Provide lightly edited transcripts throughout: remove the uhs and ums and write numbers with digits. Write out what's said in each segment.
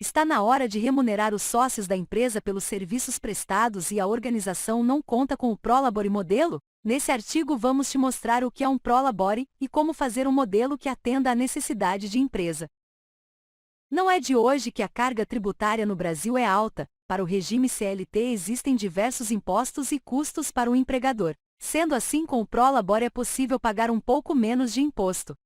Está na hora de remunerar os sócios da empresa pelos serviços prestados e a organização não conta com o Prolabore modelo? Nesse artigo vamos te mostrar o que é um Prolabore e como fazer um modelo que atenda à necessidade de empresa. Não é de hoje que a carga tributária no Brasil é alta. Para o regime CLT existem diversos impostos e custos para o empregador. Sendo assim, com o Prolabore é possível pagar um pouco menos de imposto.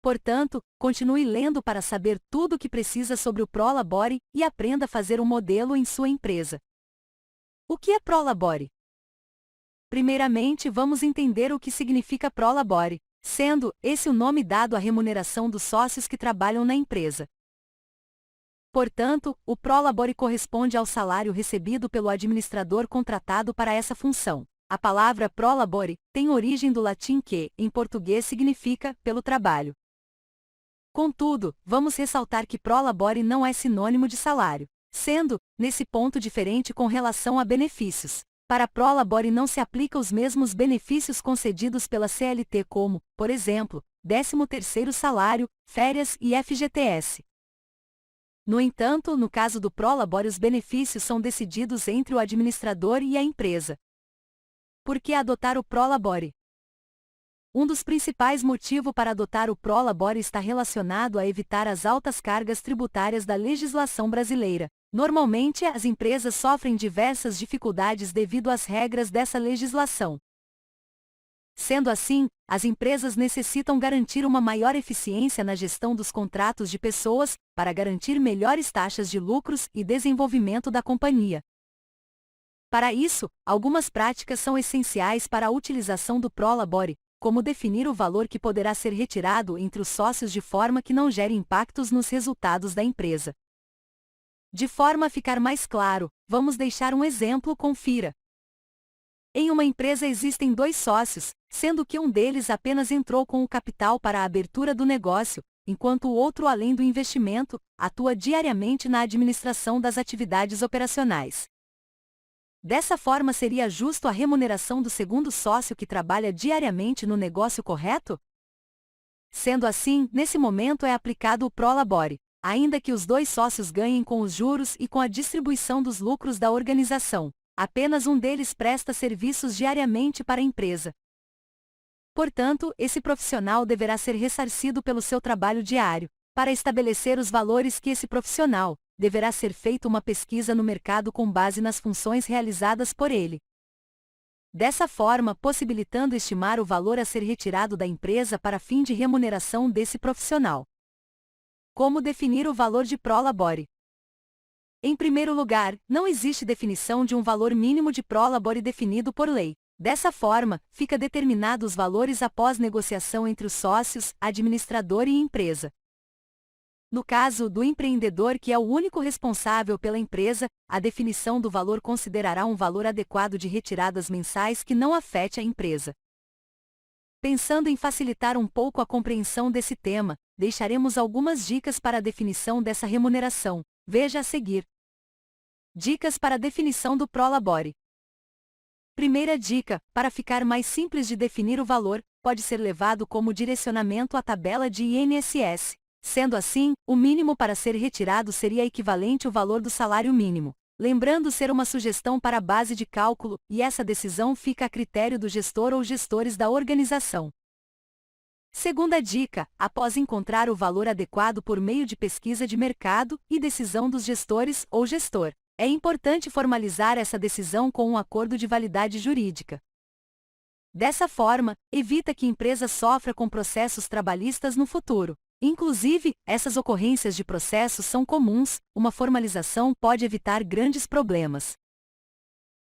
Portanto, continue lendo para saber tudo o que precisa sobre o Prolabore e aprenda a fazer um modelo em sua empresa. O que é Prolabore? Primeiramente, vamos entender o que significa Prolabore, sendo esse o nome dado à remuneração dos sócios que trabalham na empresa. Portanto, o Prolabore corresponde ao salário recebido pelo administrador contratado para essa função. A palavra Prolabore tem origem do latim que, em português, significa pelo trabalho. Contudo, vamos ressaltar que Prolabore não é sinônimo de salário, sendo, nesse ponto, diferente com relação a benefícios. Para Prolabore não se aplica os mesmos benefícios concedidos pela CLT como, por exemplo, 13º salário, férias e FGTS. No entanto, no caso do Prolabore os benefícios são decididos entre o administrador e a empresa. Por que adotar o Prolabore? Um dos principais motivos para adotar o Prolabore está relacionado a evitar as altas cargas tributárias da legislação brasileira. Normalmente, as empresas sofrem diversas dificuldades devido às regras dessa legislação. Sendo assim, as empresas necessitam garantir uma maior eficiência na gestão dos contratos de pessoas, para garantir melhores taxas de lucros e desenvolvimento da companhia. Para isso, algumas práticas são essenciais para a utilização do Prolabore, como definir o valor que poderá ser retirado entre os sócios de forma que não gere impactos nos resultados da empresa. De forma a ficar mais claro, vamos deixar um exemplo, confira. Em uma empresa existem 2 sócios, sendo que um deles apenas entrou com o capital para a abertura do negócio, enquanto o outro, além do investimento, atua diariamente na administração das atividades operacionais. Dessa forma, seria justo a remuneração do segundo sócio que trabalha diariamente no negócio, correto? Sendo assim, nesse momento é aplicado o Prolabore, ainda que os 2 sócios ganhem com os juros e com a distribuição dos lucros da organização. Apenas um deles presta serviços diariamente para a empresa. Portanto, esse profissional deverá ser ressarcido pelo seu trabalho diário. Para estabelecer os valores que esse profissional, deverá ser feita uma pesquisa no mercado com base nas funções realizadas por ele. Dessa forma, possibilitando estimar o valor a ser retirado da empresa para fim de remuneração desse profissional. Como definir o valor de Prolabore? Em primeiro lugar, não existe definição de um valor mínimo de Prolabore definido por lei. Dessa forma, fica determinado os valores após negociação entre os sócios, administrador e empresa. No caso do empreendedor, que é o único responsável pela empresa, a definição do valor considerará um valor adequado de retiradas mensais que não afete a empresa. Pensando em facilitar um pouco a compreensão desse tema, deixaremos algumas dicas para a definição dessa remuneração. Veja a seguir. Dicas para a definição do Prolabore. Primeira dica: para ficar mais simples de definir o valor, pode ser levado como direcionamento à tabela de INSS. Sendo assim, o mínimo para ser retirado seria equivalente ao valor do salário mínimo. Lembrando ser uma sugestão para a base de cálculo, e essa decisão fica a critério do gestor ou gestores da organização. Segunda dica: após encontrar o valor adequado por meio de pesquisa de mercado e decisão dos gestores ou gestor, é importante formalizar essa decisão com um acordo de validade jurídica. Dessa forma, evita que a empresa sofra com processos trabalhistas no futuro. Inclusive, essas ocorrências de processos são comuns, uma formalização pode evitar grandes problemas.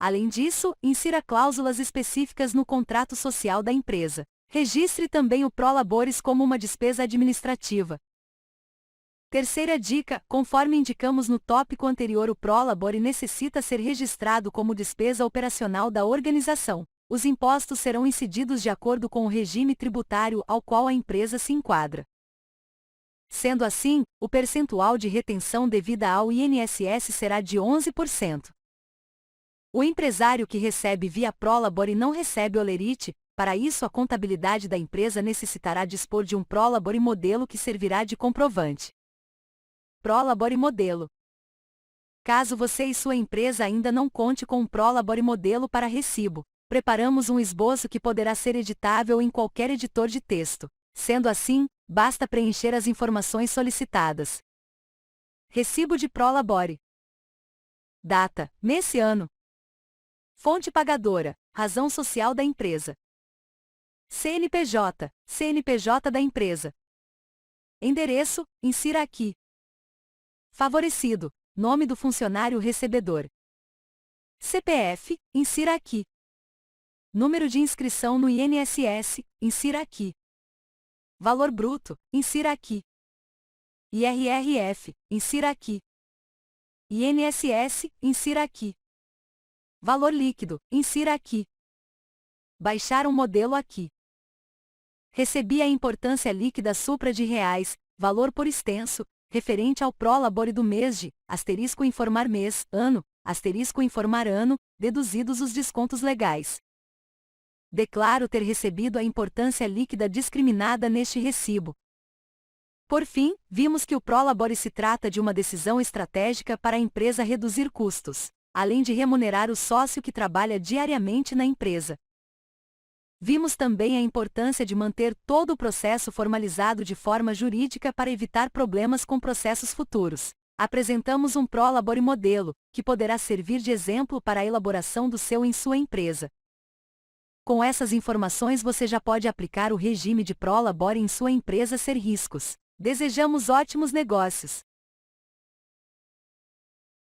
Além disso, insira cláusulas específicas no contrato social da empresa. Registre também o Prolabores como uma despesa administrativa. Terceira dica: conforme indicamos no tópico anterior, o Prolabore necessita ser registrado como despesa operacional da organização. Os impostos serão incididos de acordo com o regime tributário ao qual a empresa se enquadra. Sendo assim, o percentual de retenção devida ao INSS será de 11%. O empresário que recebe via Prolabore não recebe olerite. Para isso, a contabilidade da empresa necessitará dispor de um Prolabore modelo que servirá de comprovante. Prolabore Modelo. Caso você e sua empresa ainda não conte com um Prolabore Modelo para recibo, preparamos um esboço que poderá ser editável em qualquer editor de texto. Sendo assim, basta preencher as informações solicitadas. Recibo de Prolabore. Data, mês e ano. Fonte pagadora, razão social da empresa. CNPJ, CNPJ da empresa. Endereço, insira aqui. Favorecido, nome do funcionário recebedor. CPF, insira aqui. Número de inscrição no INSS, insira aqui. Valor bruto, insira aqui. IRRF, insira aqui. INSS, insira aqui. Valor líquido, insira aqui. Baixar um modelo aqui. Recebi a importância líquida supra de reais, valor por extenso, referente ao Prolabore do mês de, asterisco informar mês, ano, asterisco informar ano, deduzidos os descontos legais. Declaro ter recebido a importância líquida discriminada neste recibo. Por fim, vimos que o Prolabore se trata de uma decisão estratégica para a empresa reduzir custos, além de remunerar o sócio que trabalha diariamente na empresa. Vimos também a importância de manter todo o processo formalizado de forma jurídica para evitar problemas com processos futuros. Apresentamos um Prolabore Modelo, que poderá servir de exemplo para a elaboração do seu em sua empresa. Com essas informações você já pode aplicar o regime de Prolabore em sua empresa sem riscos. Desejamos ótimos negócios!